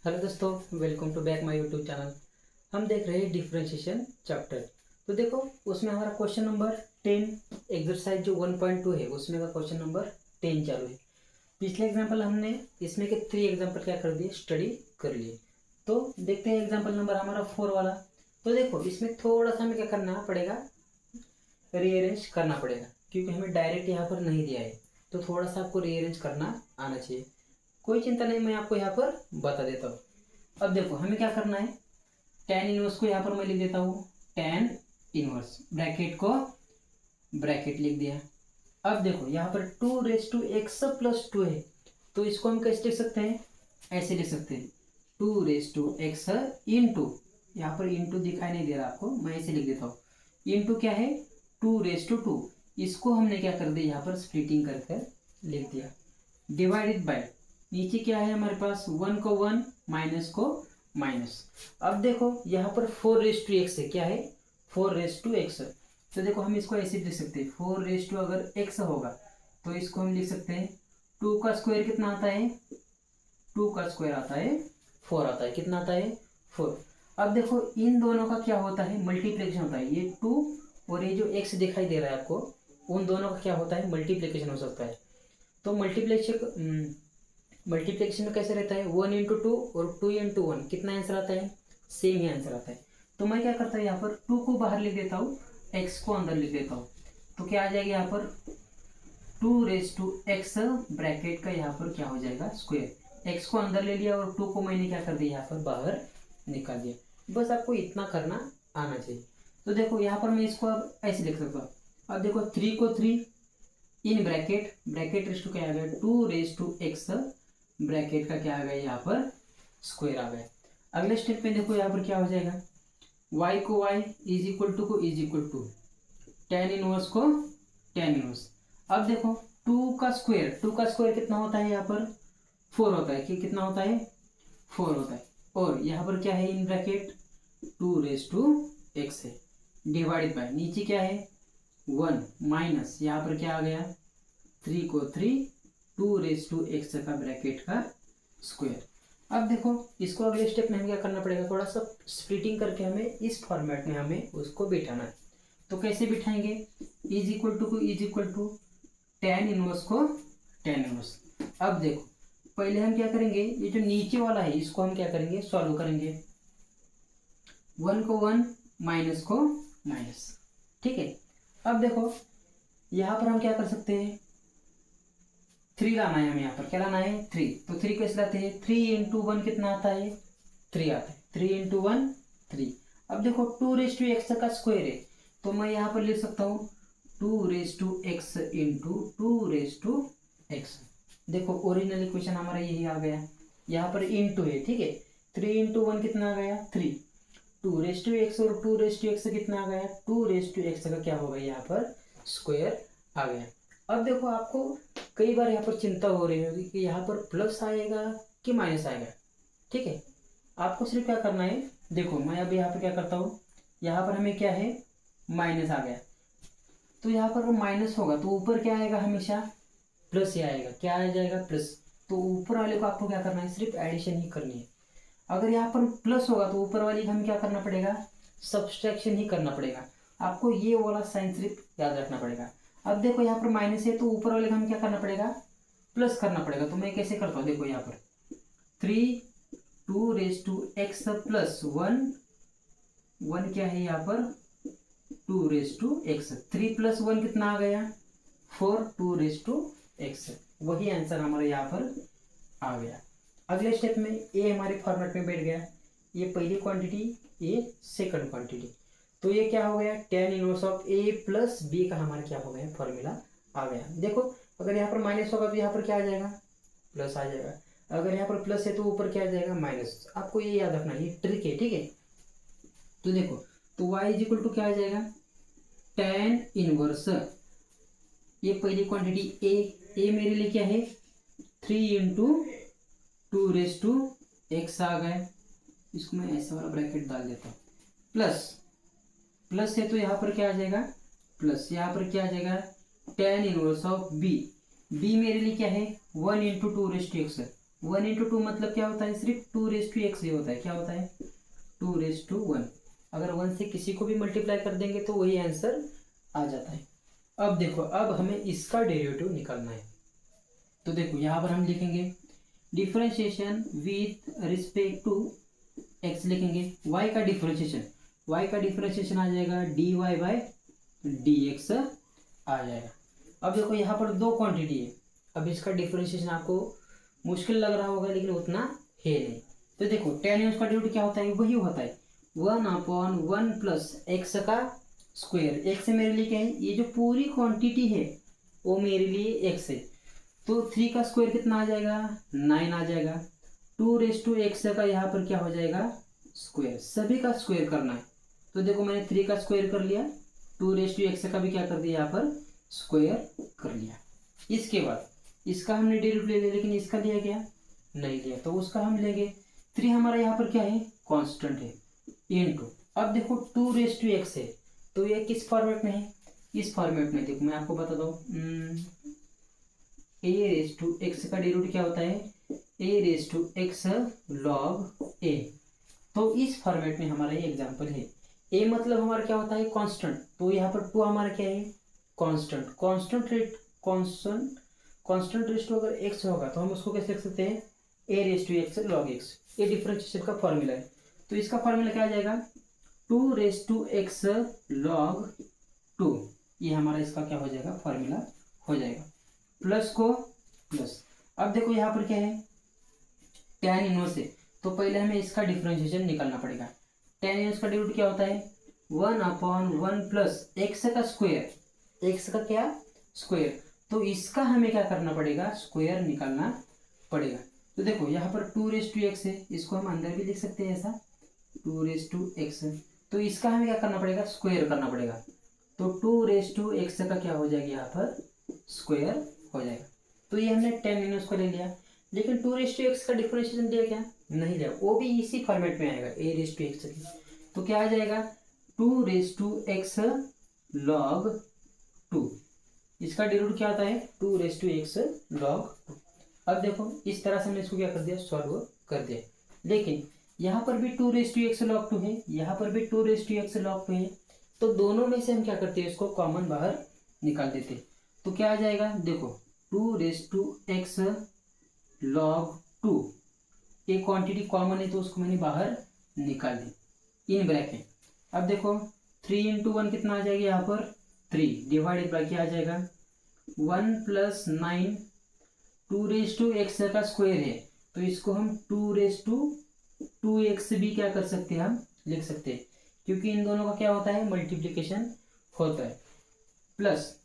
Hello दोस्तों, welcome to back my YouTube channel. हम देख रहे हैं डिफरेंशिएशन चैप्टर। तो देखो, उसमें हमारा क्वेश्चन नंबर 10 एक्सरसाइज जो 1.2 है उसमें का क्वेश्चन नंबर 10 चालू है। पिछले एग्जांपल हमने इसमें के 3 एग्जांपल क्या कर दिए, स्टडी कर लिए। तो देखते हैं एग्जांपल नंबर हमारा 4 वाला। तो देखो, इसमें थोड़ा सा हमें क्या करना पड़ेगा, रीअरेंज करना पड़ेगा, क्योंकि हमें डायरेक्ट यहाँ पर नहीं दिया है। तो थोड़ा सा आपको रीअरेंज करना आना चाहिए। कोई चिंता नहीं, मैं आपको यहाँ पर बता देता हूँ। अब देखो, हमें क्या करना है, टेन इनवर्स को यहाँ पर मैं लिख देता हूँ, टेन इनवर्स ब्रैकेट को ब्रैकेट लिख दिया। अब देखो यहाँ पर 2 रेस टू एक्स प्लस 2 है, तो इसको हम कैसे लिख सकते हैं, ऐसे लिख सकते हैं 2 रेस टू एक्स इंटू, यहाँ पर इंटू दिखाई नहीं दे रहा आपको, मैं ऐसे लिख देता हूँ। इंटू क्या है, 2 रेस टू 2, इसको हमने क्या कर दिया, यहाँ पर स्प्लिटिंग कर कर लिख दिया। डिवाइडेड बाय, नीचे क्या है हमारे पास, 1 को 1 माइनस को माइनस। अब देखो यहाँ पर 4 रेस टू एक्स है, क्या है 4 रेस टू एक्स। तो देखो हम इसको ऐसे लिख सकते हैं, 4 रेस टू अगर एक्स होगा तो इसको हम लिख सकते हैं 2 का स्क्वायर कितना आता है, 2 का स्क्वायर आता है 4 आता है, कितना आता है 4। अब देखो इन दोनों का क्या होता है, मल्टीप्लिकेशन होता है। ये 2 और ये जो एक्स दिखाई दे रहा है आपको, उन दोनों का क्या होता है, मल्टीप्लिकेशन हो सकता है। तो मल्टीप्लिकेशन में कैसे रहता है, 1 इंटू 2 और 2 इंटू 1, कितना आंसर आता है, सेम ही आंसर आता है। तो मैं क्या करता हूँ, यहाँ पर 2 को बाहर लिख देता हूँ, एक्स को अंदर लिख देता हूँ। तो क्या आ जाएगा यहाँ पर 2 रेस टू एक्स ब्रैकेट का यहाँ पर क्या हो जाएगा, स्क्वायर। एक्स को अंदर ले लिया और 2 को मैंने क्या कर दिया, यहाँ पर बाहर निकाल दिया। बस आपको इतना करना आना चाहिए। तो देखो यहाँ पर मैं इसको अब ऐसे लिख सकता हूँ। अब देखो 3 को 3 in bracket, bracket raise to क्या आ गया, 2 रेस टू एक्स ब्रैकेट का क्या आ गया, यहाँ पर स्क्वायर आ गया। अगले स्टेप में देखो यहाँ पर क्या हो जाएगा, y को y इज इक्वल टू को is equal to tan inverse को टेन इनवर्स। अब देखो 2 का स्क्वायर कितना होता है, यहाँ पर 4 होता है, कि कितना होता है 4 होता है। और यहाँ पर क्या है in bracket 2 raise to x है, डिवाइड बाय नीचे क्या है 1 माइनस, यहाँ पर क्या आ गया 3 को 3, 2 रेस टू एक्स का ब्रैकेट का स्क्वायर। अब देखो इसको अगले स्टेप में हमें क्या करना पड़ेगा, थोड़ा सा स्प्लिटिंग करके हमें इस फॉर्मेट में हमें उसको बिठाना है। तो कैसे बिठाएंगे, इज इक्वल टू को is equal to tan inverse को टेन इनवर्स। अब देखो पहले हम क्या करेंगे, ये जो नीचे वाला है इसको हम क्या करेंगे, सॉल्व करेंगे। 1 को 1 माइनस को माइनस, ठीक है। अब देखो यहाँ पर हम क्या कर सकते हैं, 3 लाना है, हमें यहाँ पर क्या लाना है 3। तो 3 कैसे लाते हैं, 3 इंटू 1 कितना आता है 3 आता है, 3 इंटू 1 3। अब देखो 2 रेस टू एक्स का स्क्वायर है, तो मैं यहाँ पर लिख सकता हूँ 2 raise to x into 2 raise to x. देखो ओरिजिनल इक्वेशन हमारा यही आ गया, यहाँ पर इंटू है, ठीक है। 3 इंटू 1 कितना आ गया 3, 2 रेस टू एक्स और 2 रेस टू एक्स कितना आ गया, 2 रेस टू एक्स का क्या होगा यहाँ पर स्क्वायर आ गया। अब देखो आपको कई बार यहाँ पर चिंता हो रही होगी कि यहाँ पर प्लस आएगा कि माइनस आएगा, ठीक है। आपको सिर्फ क्या करना है, देखो मैं अभी यहाँ पर क्या करता हूँ, यहाँ पर हमें क्या है माइनस आ गया, तो यहाँ पर वो माइनस होगा तो ऊपर क्या आएगा, हमेशा प्लस ही आएगा, क्या आ जाएगा प्लस। तो ऊपर वाले को आपको क्या करना है, सिर्फ एडिशन ही करनी है। अगर यहाँ पर प्लस होगा तो ऊपर वाली हमें क्या करना पड़ेगा, सब्सट्रैक्शन ही करना पड़ेगा। आपको ये वाला साइन सिर्फ याद रखना पड़ेगा। अब देखो यहाँ पर माइनस है तो ऊपर वाले का हमें क्या करना पड़ेगा, प्लस करना पड़ेगा। तो मैं कैसे करता हूँ, देखो यहाँ पर 2 रेस टू एक्स प्लस 1 क्या है यहाँ पर 2 रेस टू एक्स, 3 प्लस 1 कितना आ गया 4, 2 रेस टू एक्स। वही आंसर हमारा यहाँ पर आ गया। अगले स्टेप में ए हमारे फॉर्मेट में बैठ गया, ये पहली क्वांटिटी, ये सेकंड क्वांटिटी। तो ये क्या हो गया, tan inverse of A plus B का हमारा क्या हो गया, फॉर्मूला आ गया। देखो अगर यहाँ पर माइनस होगा तो यहाँ पर क्या आ जाएगा, प्लस आ जाएगा। अगर यहाँ पर प्लस है तो ऊपर क्या आ जाएगा, माइनस। आपको ये याद रखना, ये ट्रिक है, ठीक है। तो देखो तो y इज इक्वल टू क्या आ जाएगा, टेन इनवर्स, ये पहली क्वांटिटी ए मेरे लिए क्या है 3 इंटू 2 रेस टू एक्स आ गए। इसको मैं ऐसा वाला ब्रैकेट डाल देता हूँ, प्लस प्लस है तो यहाँ पर क्या आ जाएगा प्लस, यहाँ पर क्या आ जाएगा tan inverse of B, B मेरे लिए क्या है 1 into 2 raise to x, 1 into two मतलब क्या होता है, सिर्फ 2 रेस टू एक्स ही होता है। क्या होता है, 2 रेस टू 1। अगर 1 से किसी को भी मल्टीप्लाई कर देंगे तो वही आंसर आ जाता है। अब देखो, अब हमें इसका डेरिवेटिव निकालना है। तो देखो यहाँ पर हम लिखेंगे differentiation with respect to x लिखेंगे। y का डिफरेंशिएशन आ जाएगा dy बाय dx आ जाएगा। अब देखो यहाँ पर दो क्वांटिटी है, अब इसका डिफरेंशिएशन आपको मुश्किल लग रहा होगा लेकिन उतना है नहीं। तो देखो tan इनवर्स का डेरिवेटिव क्या होता है, वही होता है 1/1 प्लस एक्स का स्क्वायर। एक्स मेरे लिए क्या है, ये जो पूरी क्वांटिटी है वो मेरे लिए एक्स है। तो 3 का स्क्वायर कितना आ जाएगा, 9 आ जाएगा। 2 रेस टू एक्स का यहाँ पर क्या हो जाएगा, स्क्वायर। सभी का स्क्वायर करना है। तो देखो मैंने 3 का स्क्वायर कर लिया, 2 रेस टू एक्स का भी क्या कर दिया, यहाँ पर स्क्वायर कर लिया। इसके बाद इसका हमने डेरिवेटिव ले लिया, लेकिन इसका लिया क्या, नहीं लिया, तो उसका हम लेंगे। 3 हमारा यहाँ पर क्या है, कांस्टेंट है, इनटू। अब देखो 2 रेस टू एक्स है, तो ये किस फॉर्मेट में है, इस फॉर्मेट में। देखो मैं आपको बता दूँ, ए रेस टू एक्स का डेरिवेटिव क्या होता है, ए रेस टू एक्स लॉग ए। तो इस फॉर्मेट में हमारा ये एग्जांपल है। ए मतलब हमारा क्या होता है, कांस्टेंट। तो यहाँ पर 2 हमारा क्या है, कांस्टेंट। कांस्टेंट रेस टू अगर एक्स होगा तो हम उसको कैसे लिख सकते हैं, A raise to X log X. ये डिफरेंशिएशन का फॉर्मूला है। तो इसका फॉर्मूला क्या आ जाएगा, 2 रेस टू एक्स लॉग 2। ये हमारा इसका क्या हो जाएगा, फॉर्मूला हो जाएगा। प्लस को प्लस। अब देखो यहाँ पर क्या है, tan इनवर्स है, तो पहले हमें इसका डिफरेंशिएशन निकालना पड़ेगा। tan इनवर्स का डेरिवेटिव क्या होता है, 1/1 प्लस एक्स का स्क्वायर। एक्स का क्या, स्क्वायर। तो इसका हमें क्या करना पड़ेगा, स्क्वायर निकालना पड़ेगा। तो देखो यहाँ पर 2 रेस टू एक्स है, इसको हम अंदर भी लिख सकते हैं ऐसा, 2 रेस टू एक्स। तो इसका हमें क्या करना पड़ेगा, स्क्वायर करना पड़ेगा। तो 2 रेस टू एक्स का क्या हो जाएगा, यहाँ पर स्क्वायर हो जाएगा। तो ये हमने tan इनवर्स को ले लिया, लेकिन 2 रेस टू एक्स का डिफरेंशिएशन दिया क्या, नहीं लिया। वो भी इसी फॉर्मेट में आएगा, ए रेस टू एक्स की। तो क्या आ जाएगा, 2 रेस टू एक्स लॉग 2। इसका डेरिवेटिव क्या आता है, 2 रेस टू एक्स लॉग 2। अब देखो इस तरह से हमने इसको क्या कर दिया, सॉल्व कर दिया। लेकिन यहाँ पर भी 2 रेस टू एक्स लॉग 2 है, यहाँ पर भी 2 रेस टू एक्स लॉग 2 है। तो दोनों में से हम क्या करते हैं, इसको कॉमन बाहर निकाल देते हैं। तो क्या आ जाएगा, देखो 2 रेस टू एक्स लॉग 2, एक क्वांटिटी कॉमन है तो उसको मैंने बाहर निकाल दी इन ब्रैकेट। अब देखो 3 इंटू 1 कितना आ जाएगा, यहाँ पर 3 डिवाइडेड बाई क्या आ जाएगा, 1 प्लस 9। 2 रेस टू एक्स का स्क्वायर है, तो इसको हम 2 रेस टू 2x भी क्या कर सकते हैं, हम लिख सकते हैं, क्योंकि इन दोनों का क्या होता है, मल्टीप्लीकेशन होता है। प्लस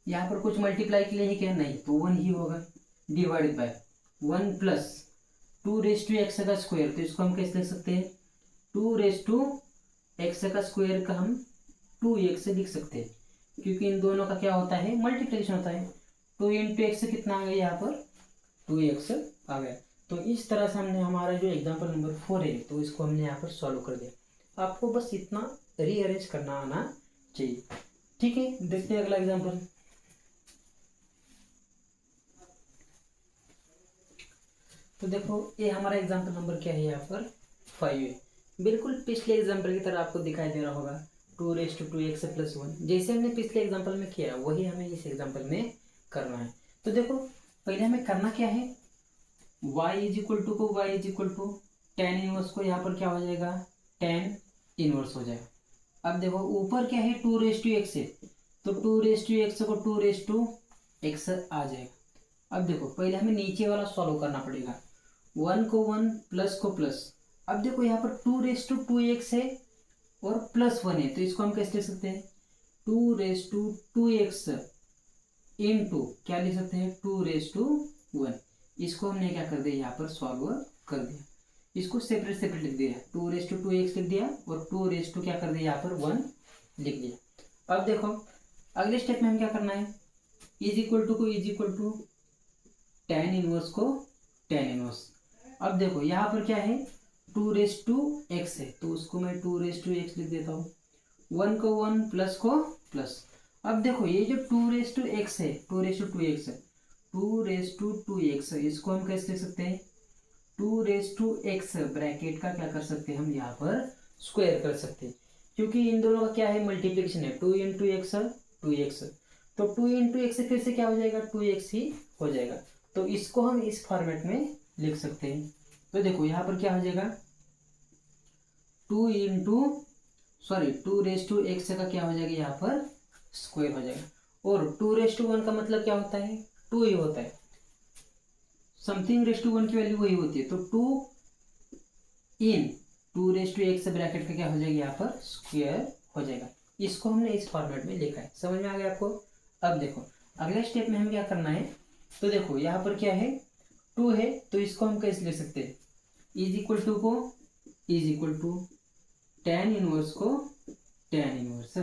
यहाँ पर कुछ मल्टीप्लाई के लिए है क्या, नहीं, तो 1 ही होगा, divided by 1 plus 2 raise to x का स्क्वायर। तो इसको हम कैसे लिख सकते हैं, 2 रेस टू एक्स का स्क्वायर का हम 2x लिख सकते हैं, क्योंकि इन दोनों का क्या होता है, मल्टीप्लिकेशन होता है। 2 इंटू एक्स कितना आ गया, यहाँ पर 2x आ गया। तो इस तरह से हमने हमारा जो एग्जाम्पल नंबर 4 है, तो इसको हमने यहाँ पर सॉल्व कर दिया। आपको बस इतना रीअरेंज करना आना चाहिए। ठीक है, देखते हैं अगला एग्जाम्पल। तो देखो ये हमारा एग्जाम्पल नंबर क्या है, यहाँ पर 5 है। बिल्कुल पिछले एग्जाम्पल की तरह आपको दिखाई दे रहा होगा, 2 रेस टू 2x प्लस 1। जैसे हमने पिछले एग्जाम्पल में किया वही हमें इस एग्जाम्पल में करना है। तो देखो पहले हमें करना क्या है, y इज इक्वल टू को y is equal to tan inverse को यहाँ पर क्या हो जाएगा, tan इनवर्स हो जाएगा। अब देखो ऊपर क्या है, 2 रेस टू एक्स है, तो 2 रेस टू एक्स को 2 रेस टू एक्स आ जाएगा। अब देखो पहले हमें नीचे वाला सॉल्व करना पड़ेगा, 1 को 1 प्लस को प्लस। अब देखो यहाँ पर 2 रेस टू 2x है और प्लस 1 है, तो इसको हम कैसे लिख सकते हैं, 2 रेस टू 2x इंटू क्या लिख सकते हैं, 2 रेस टू 1। इसको हमने क्या कर दिया, यहाँ पर सॉल्व कर दिया, इसको सेपरेट सेपरेट लिख दिया। 2 रेस टू 2x लिख दिया और 2 रेस टू क्या कर दिया, यहाँ पर 1 लिख दिया। अब देखो अगले स्टेप में हम क्या करना है, इज इक्वल टू को is equal to tan inverse को tan इनवर्स। अब देखो यहाँ पर क्या है, 2 रेस टू x है, तो उसको मैं 2 रेस टू x लिख देता हूँ। 1 को 1 प्लस को प्लस। अब देखो ये जो 2 रेस टू x है, 2 रेस टू 2x है, 2 इसको हम कैसे लिख सकते हैं 2 ब्रैकेट का क्या कर सकते हैं हम यहाँ पर स्क्वायर कर सकते हैं, क्योंकि इन दोनों का क्या है मल्टीप्लिकेशन है 2 इंटू एक्स 2x, तो 2 इंटू एक्स फिर से क्या हो जाएगा 2x ही हो जाएगा। तो इसको हम इस फॉर्मेट में लिख सकते हैं। तो देखो यहाँ पर क्या हो जाएगा 2 का क्या हो जाएगा यहाँ पर स्क्वायर हो जाएगा, और 2 का मतलब क्या होता है 2 ही होता है, समथिंग रेस टू 1 की वैल्यू वही होती है। तो 2 ब्रैकेट का क्या हो जाएगा यहाँ पर स्क्वायर हो जाएगा। इसको हमने इस फॉर्मेट में लिखा है, समझ में आ गया आपको। अब देखो अगले स्टेप में हमें क्या करना है, तो देखो यहाँ पर क्या है 2 है, तो इसको हम कैसे लिख सकते हैं is equal to tan inverse को tan इनवर्स।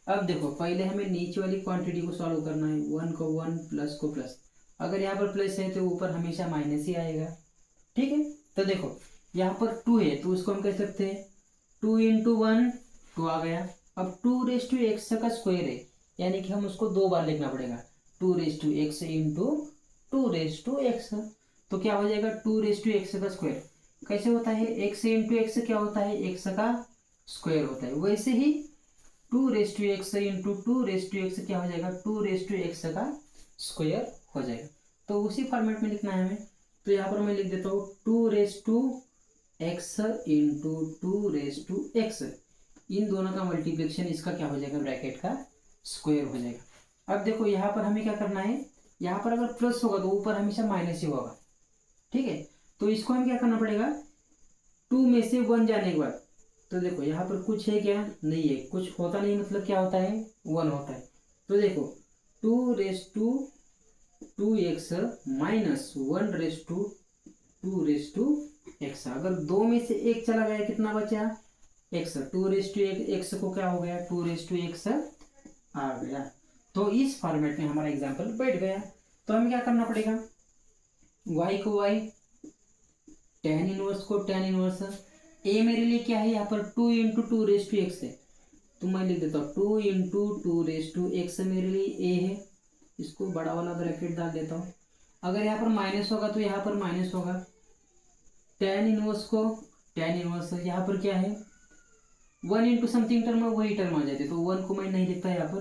अब देखो पहले हमें नीचे वाली क्वांटिटी को सॉल्व करना है, 1 को 1 प्लस को प्लस, अगर यहाँ पर प्लस है तो ऊपर हमेशा माइनस ही आएगा, ठीक है। तो देखो यहाँ पर 2 है तो उसको हम कह सकते हैं 2 इंटू 1 2 आ गया। अब 2x का स्क्वायर है, यानी कि हम उसको 2 बार लिखना पड़ेगा 2x इंटू 2x, तो क्या हो जाएगा 2x का स्क्वायर कैसे होता है x इंटू एक्स क्या होता है x का स्क्वायर होता है, वैसे ही 2x इंटू 2x क्या हो जाएगा 2x का स्क्वायर हो जाएगा। तो उसी फॉर्मेट में लिखना है हमें, तो यहाँ पर मैं लिख देता हूँ 2x इंटू 2x, इन दोनों का मल्टीप्लिकेशन इसका क्या हो जाएगा ब्रैकेट का स्क्वायर हो जाएगा। अब देखो यहाँ पर हमें क्या करना है, यहाँ पर अगर प्लस होगा तो ऊपर हमेशा माइनस ही होगा, ठीक है। तो इसको हम क्या करना पड़ेगा 2 में से 1 जाने के बाद, तो देखो यहाँ पर कुछ है क्या नहीं है, कुछ होता नहीं मतलब क्या होता है 1 होता है। तो देखो 2x माइनस 1/2x, अगर 2 में से 1 चला गया कितना बचा x, 2x को क्या हो गया 2x आ गया। तो इस फॉर्मेट में हमारा एग्जाम्पल बैठ गया। तो हमें क्या करना पड़ेगा y को y, tan इनवर्स को tan इनवर्स, a मेरे लिए क्या है यहाँ पर 2 इंटू 2x है, तो मैं लिख देता हूँ 2 इंटू 2x मेरे लिए a है, इसको बड़ा वाला ब्रैकेट डाल देता हूँ। अगर यहाँ पर माइनस होगा तो यहाँ पर माइनस होगा, tan इनवर्स को tan इनवर्स, यहाँ पर क्या है 1 इंटू समथिंग टर्म है वही टर्म आ जाते, तो 1 को मैं नहीं लिखता यहाँ पर,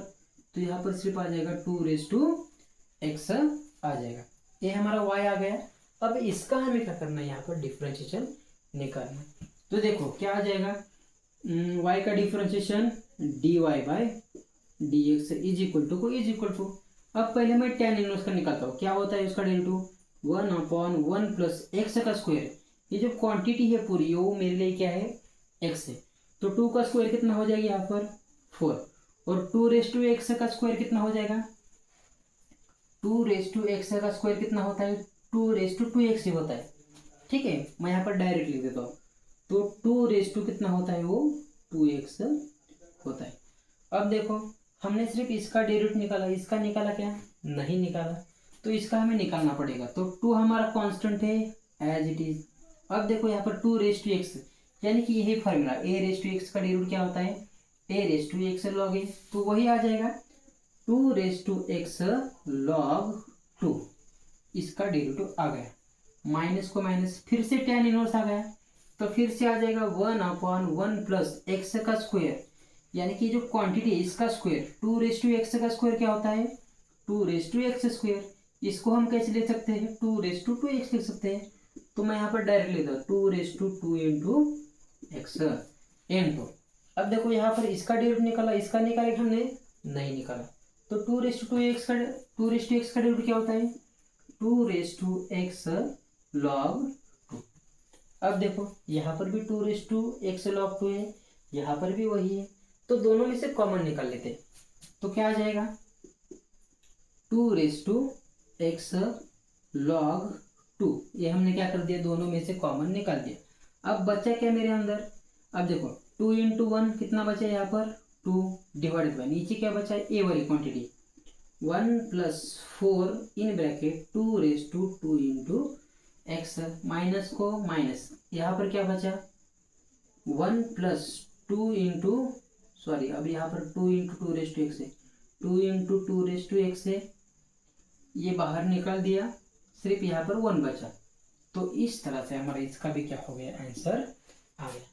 तो यहाँ पर सिर्फ आ जाएगा 2x आ जाएगा, ये हमारा y आ गया। अब इसका हमें क्या करना है यहाँ पर डिफरेंशिएशन निकालना है। तो देखो क्या आ जाएगा y का differentiation dy by dx is equal to को इज इक्वल टू, अब पहले मैं tan इनवर्स का निकालता हूँ, क्या होता है उसका डेरिवेटिव 1/1 प्लस एक्स का स्क्वायर, ये जो क्वांटिटी है पूरी वो मेरे लिए क्या है x है, तो 2 का स्क्वायर कितना हो जाएगा यहाँ पर 4, और 2x का स्क्वायर कितना हो जाएगा 2x का स्क्वायर कितना होता है 2x ही होता है, ठीक है। मैं यहाँ पर डायरेक्ट लिख देता हूँ, तो 2 कितना होता है वो 2x होता है। अब देखो हमने सिर्फ इसका डेरिवेटिव निकाला, इसका निकाला क्या नहीं निकाला, तो इसका हमें निकालना पड़ेगा। तो 2 हमारा कांस्टेंट है एज इट इज। अब देखो यहाँ पर 2x, यानी कि यही फॉर्मूला a/x का डेरिवेटिव क्या होता है a/x log a, तो वही आ जाएगा 2x log 2, इसका डेरिवेटिव आ गया, माइनस को माइनस फिर से tan इनवर्स आ गया, तो फिर से आ जाएगा 1/1 प्लस एक्स का स्क्वायर, यानी कि जो क्वांटिटी है इसका स्क्वायर 2x का स्क्वायर क्या होता है 2x स्क्वायर, इसको हम कैसे ले सकते हैं 2x लिख सकते हैं। तो मैं यहाँ पर डायरेक्ट लेता हूँ 2 इंटू एक्स इंटू, अब देखो यहाँ पर इसका डेरिवेटिव निकाला, इसका निकाला कि हमने नहीं निकाला, तो 2x का डेरिवेटिव क्या होता है 2x log 2। अब देखो यहाँ पर भी 2x log 2 है, यहाँ पर भी वही है, तो दोनों में से कॉमन निकाल लेते हैं, तो क्या आ जाएगा 2x log 2, ये हमने क्या कर दिया दोनों में से कॉमन निकाल दिया। अब बचा क्या मेरे अंदर, अब देखो 2 इंटू 1 कितना बचा यहाँ पर 2 डिवाइडेड बाय नीचे क्या बचा है ए वाली क्वांटिटी 1 प्लस 4 इन ब्रैकेट 2 इंटू एक्स, माइनस को माइनस, यहाँ पर क्या बचा 1 प्लस 2 इंटू सॉरी अब यहाँ पर 2 इंटू 2 है 2 इंटू 2 है, ये बाहर निकाल दिया, सिर्फ यहाँ पर 1 बचा। तो इस तरह से हमारा इसका भी क्या हो गया, आंसर आ गया।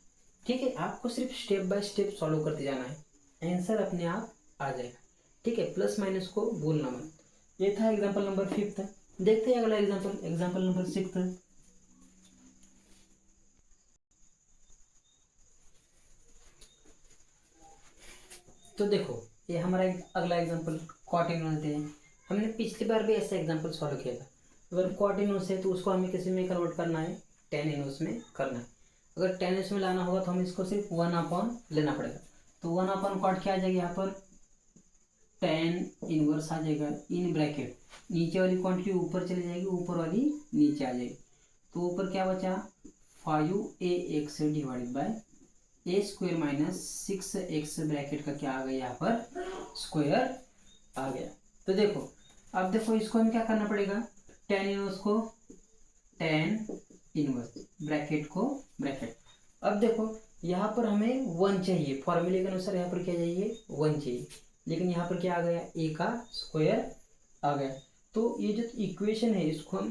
ठीक है, आपको सिर्फ स्टेप बाय स्टेप सॉल्व करते जाना है, आंसर अपने आप आ जाएगा। ठीक है, प्लस माइनस को भूलना मत। ये था एग्जाम्पल नंबर 5। देखते हैं अगला एग्जाम्पल, एग्जाम्पल नंबर 6। तो देखो ये हमारा अगला एग्जाम्पल कॉट इनवर्स है। हमने पिछली बार भी ऐसा एग्जाम्पल सॉल्व किया था। अगर कॉट इनवर्स है तो उसको हमें किसी में कन्वर्ट करना है, टेन इनवर्स में करना है। अगर टेन इनवर्स में लाना होगा तो हम इसको सिर्फ 1 लेना पड़ेगा। तो 1 कॉट क्या आ जाएगा, यहाँ पर टेन इनवर्स आ जाएगा इन ब्रैकेट, नीचे वाली क्वांटिटी ऊपर चली जाएगी, ऊपर वाली नीचे आ जाएगी। तो ऊपर क्या बचा, 5ax divided by A square minus 6x bracket का क्या आ गया, यहाँ पर स्क्वायर आ गया। तो देखो अब देखो इसको हमें क्या करना पड़ेगा, टेन इनवर्स को टेन इनवर्स ब्रैकेट को ब्रैकेट। अब देखो यहाँ पर हमें 1 चाहिए, फॉर्मूले के अनुसार यहाँ पर क्या चाहिए, 1 चाहिए, लेकिन यहाँ पर क्या आ गया, ए का स्क्वायर आ गया। तो ये जो इक्वेशन है इसको हम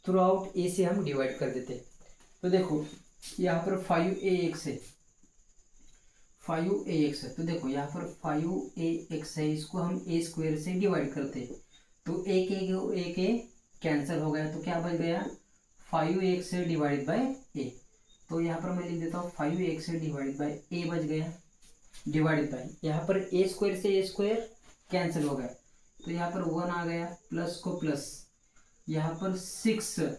थ्रू आउट ए से हम डिवाइड कर देते हैं। तो देखो यहाँ पर 5ax है, 5ax है। तो देखो यहाँ पर 5ax है, इसको हम ए स्क्वायर से डिवाइड करते हैं। तो एक कैंसिल हो गया, तो क्या बच गया, 5ax डिवाइड बाय ए। तो यहाँ पर मैं लिख देता हूँ 5ax डिवाइड बाय ए बच गया, डिवाइडेड बाय यहाँ पर ए स्क्वायर से ए स्क्वायर कैंसिल हो गया, तो यहाँ पर 1 आ गया, प्लस को प्लस, यहाँ पर 6,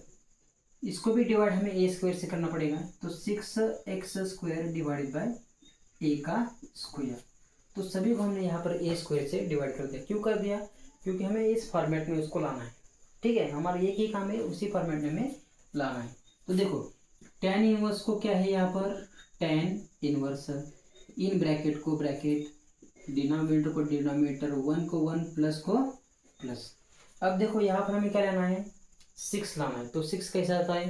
इसको भी डिवाइड हमें ए स्क्वायर से करना पड़ेगा। तो 6x स्क्वायर डिवाइडेड बाय ए का स्क्वायर। तो सभी को हमने यहाँ पर ए स्क्वायर से डिवाइड कर दिया। क्यों कर दिया, क्योंकि हमें इस फॉर्मेट में उसको लाना है। ठीक है, हमारा एक ही काम है, उसी फॉर्मेट में हमें लाना है। तो देखो टेन इनवर्स को क्या है, यहाँ पर टेन इनवर्स इन ब्रैकेट को ब्रैकेट, डिनोमिनेटर को डिनोमिनेटर, 1 को 1, प्लस को प्लस। अब देखो यहाँ पर हमें क्या लेना है, 6 लाना है। तो 6 कैसे आता है,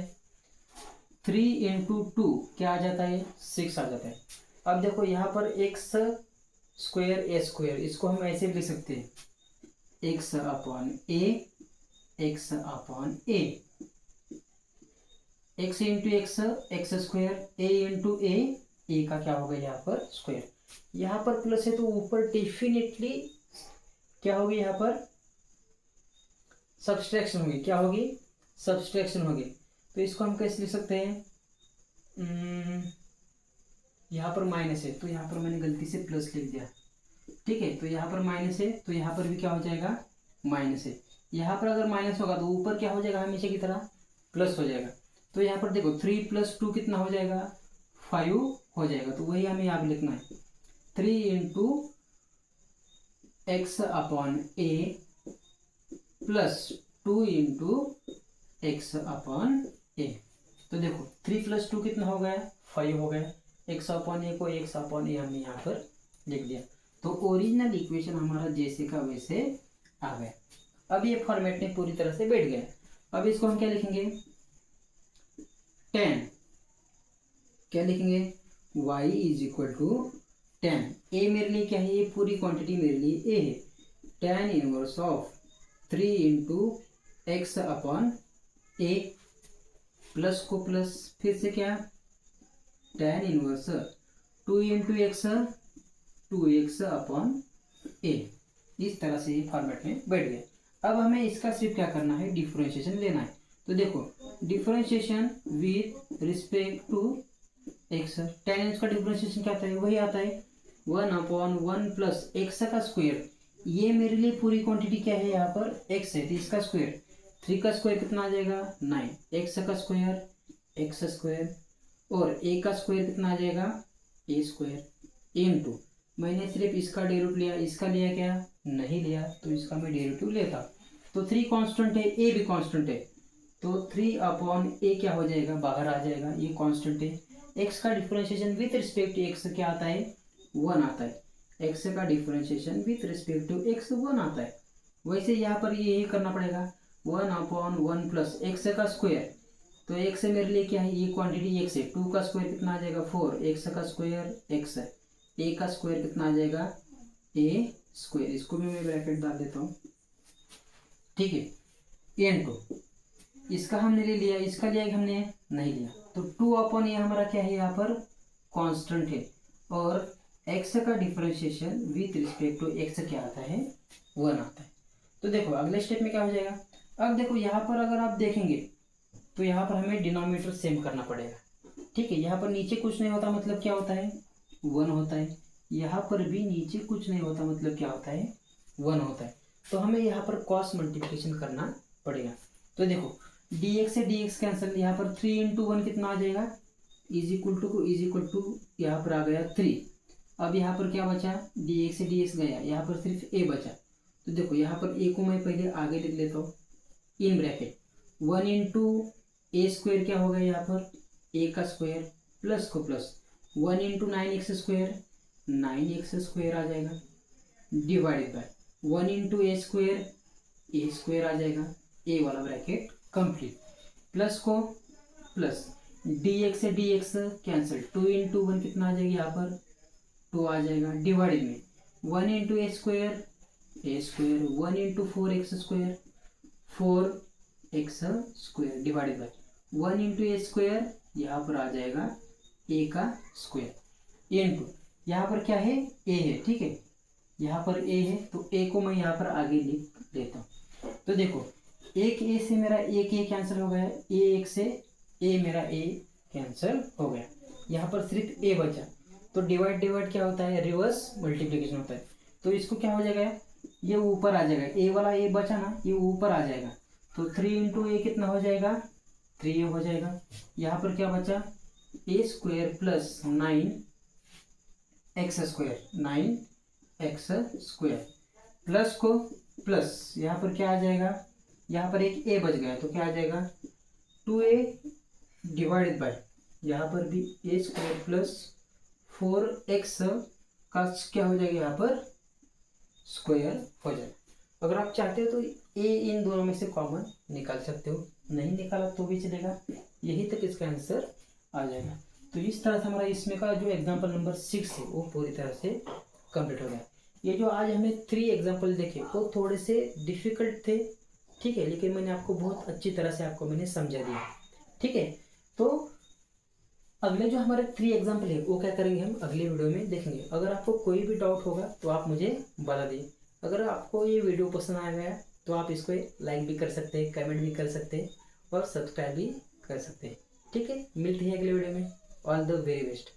3 इंटू 2 क्या आ जाता है, 6 आ जाता है। अब देखो यहाँ पर x स्क्वायर ए स्क्वायर, इसको हम ऐसे भी लिख सकते हैं, x अपॉन ए, x अपॉन ए, x इंटू एक्स स्क्वायर, ए इंटू ए का क्या होगा यहाँ पर स्क्वायर। यहाँ पर प्लस है तो ऊपर डेफिनेटली क्या होगी, यहाँ पर सब्सट्रैक्शन होगी। क्या होगी, सब्सट्रैक्शन होगी। तो इसको हम कैसे लिख सकते हैं, यहाँ पर माइनस है तो यहाँ पर मैंने गलती से प्लस लिख दिया। ठीक है, तो यहाँ पर माइनस है तो यहाँ पर भी क्या हो जाएगा, माइनस है। यहाँ पर अगर माइनस होगा तो ऊपर क्या हो जाएगा, हमेशा की तरह प्लस हो जाएगा। तो यहाँ पर देखो 3 + 2 कितना हो जाएगा, 5 हो जाएगा। तो वही हमें यहाँ पर लिखना है, 3 into X upon A plus 2 into X upon ए। तो देखो 3 + 2 कितना हो गया, 5 हो गया। एक्स अपॉन ए को एक्स अपॉन ए हमने यहाँ पर लिख दिया। तो ओरिजिनल इक्वेशन हमारा जैसे का वैसे आ गया। अब ये फॉर्मेट में पूरी तरह से बैठ गया। अब इसको हम क्या लिखेंगे, 10 क्या लिखेंगे, y = 10। ए मेरे लिए क्या है, ये पूरी क्वांटिटी मेरे लिए ए है। 10 inverse of 3 into X upon A, plus को प्लस, फिर से क्या 10 inverse 2 into X, 2x upon A. इस तरह से ये फॉर्मेट में बैठ गया। अब हमें इसका सिर्फ क्या करना है, डिफरेंशिएशन लेना है। तो देखो differentiation with respect to x, tan x का डिफरेंशिएशन क्या आता है, वही आता है 1/1 प्लस एक्स का स्क्वायर। ये मेरे लिए पूरी क्वांटिटी क्या है, यहाँ पर एक्स है तो इसका स्क्वायर, 3 का स्क्वायर कितना आ जाएगा 9, एक्स का स्क्वायर एक्स स्क्वायर, और ए का स्क्वायर कितना आ जाएगा ए स्क्वायर इनटू, मैंने सिर्फ इसका डेरिवेटिव लिया, इसका लिया क्या नहीं लिया, तो इसका मैं डेरिवेटिव लेता। तो 3 कांस्टेंट है, ए भी कांस्टेंट है, तो 3/a क्या हो जाएगा, बाहर आ जाएगा, ये कांस्टेंट है। एक्स का differentiation with respect to x क्या आता है, 1 आता है। एक्स का differentiation with respect to x 1 आता है। वैसे यहाँ पर ये करना पड़ेगा 1/1 प्लस एक्स का स्क्वायर, तो एक्स मेरे लिए क्या है, ये क्वांटिटी एक्स है, 2 का स्क्वायर कितना आ जाएगा 4, एक्स का स्क्वायर एक्स है, ए का स्क्वायर कितना आ जाएगा ए स्क्वायर। इसको भी मैं ब्रैकेट डाल देता हूँ, ठीक है, n2 इसका हमने ले लिया, इसका लिया कि हमने नहीं लिया, तो 2 ये हमारा क्या है यहाँ पर कांस्टेंट है, और x का differentiation with respect to x क्या आता है 1 आता है। तो देखो अगले स्टेप में क्या हो जाएगा, अब देखो यहाँ पर अगर आप देखेंगे तो यहाँ पर हमें डिनोमिनेटर सेम करना पड़ेगा, ठीक है। यहाँ पर नीचे कुछ नहीं होता मतलब क्या होता है 1 होता है, यहाँ पर भी नीचे कुछ नहीं होता मतलब क्या होता है 1 होता है। तो हमें यहाँ पर क्रॉस मल्टीप्लिकेशन करना पड़ेगा। तो देखो dx से dx कैंसिल, यहाँ पर 3 इंटू 1 कितना आ जाएगा, इज इक्वल टू यहाँ पर आ गया 3। अब यहाँ पर क्या बचा, dx से dx गया, यहाँ पर सिर्फ a बचा। तो देखो यहाँ पर a को मैं पहले आगे लिख लेता हूँ, इन ब्रैकेट 1 इंटू ए स्क्वायर क्या होगा यहाँ पर a का स्क्वायर, प्लस को plus 1 into 9x square 9x square आ जाएगा, divided by 1 into a square आ जाएगा, ए वाला ब्रैकेट कंप्लीट, प्लस को प्लस dx से dx कैंसिल, 2 इंटू 1 कितना आ जाएगा यहाँ पर 2 आ जाएगा, डिवाइडेड में 1 into a square 1 into 4x square 4x square, divided by 1 into a square यहाँ पर आ जाएगा a का स्क्वायर, इंटू यहाँ पर क्या है a है, ठीक है, यहाँ पर a है तो a को मैं यहाँ पर आगे लिख देता हूँ। तो देखो एक a से मेरा एक a कैंसिल हो गया, एक से a मेरा a कैंसिल हो गया, यहाँ पर सिर्फ a बचा। तो डिवाइड क्या होता है, रिवर्स मल्टीप्लिकेशन होता है। तो इसको क्या हो जाएगा, ये ऊपर आ जाएगा, a वाला a बचा ना, ये ऊपर आ जाएगा। तो 3 इंटू a कितना हो जाएगा 3a हो जाएगा। यहाँ पर क्या बचा a square plus 9x square, plus को प्लस यहाँ पर क्या आ जाएगा, यहाँ पर एक a बच गया तो क्या आ जाएगा 2a डिवाइडेड बाय यहाँ पर भी a स्क्वायर प्लस 4x का क्या हो जाएगा यहाँ पर स्क्वायर हो जाएगा। अगर आप चाहते हो तो a इन दोनों में से कॉमन निकाल सकते हो, नहीं निकाला तो भी चलेगा, यही तक इसका आंसर आ जाएगा। तो इस तरह से हमारा इसमें का जो एग्जाम्पल नंबर 6 है वो पूरी तरह से कंप्लीट हो गया। ये जो आज हमने 3 एग्जाम्पल देखे वो थोड़े से डिफिकल्ट थे, ठीक है, लेकिन मैंने आपको बहुत अच्छी तरह से मैंने समझा दिया, ठीक है। तो अगले जो हमारे 3 एग्जाम्पल है वो क्या करेंगे हम अगले वीडियो में देखेंगे। अगर आपको कोई भी डाउट होगा तो आप मुझे बता दीजिए। अगर आपको ये वीडियो पसंद आया है तो आप इसको लाइक भी कर सकते हैं, कमेंट भी कर सकते हैं और सब्सक्राइब भी कर सकते हैं, ठीक है। मिलते हैं अगले वीडियो में। All the very best.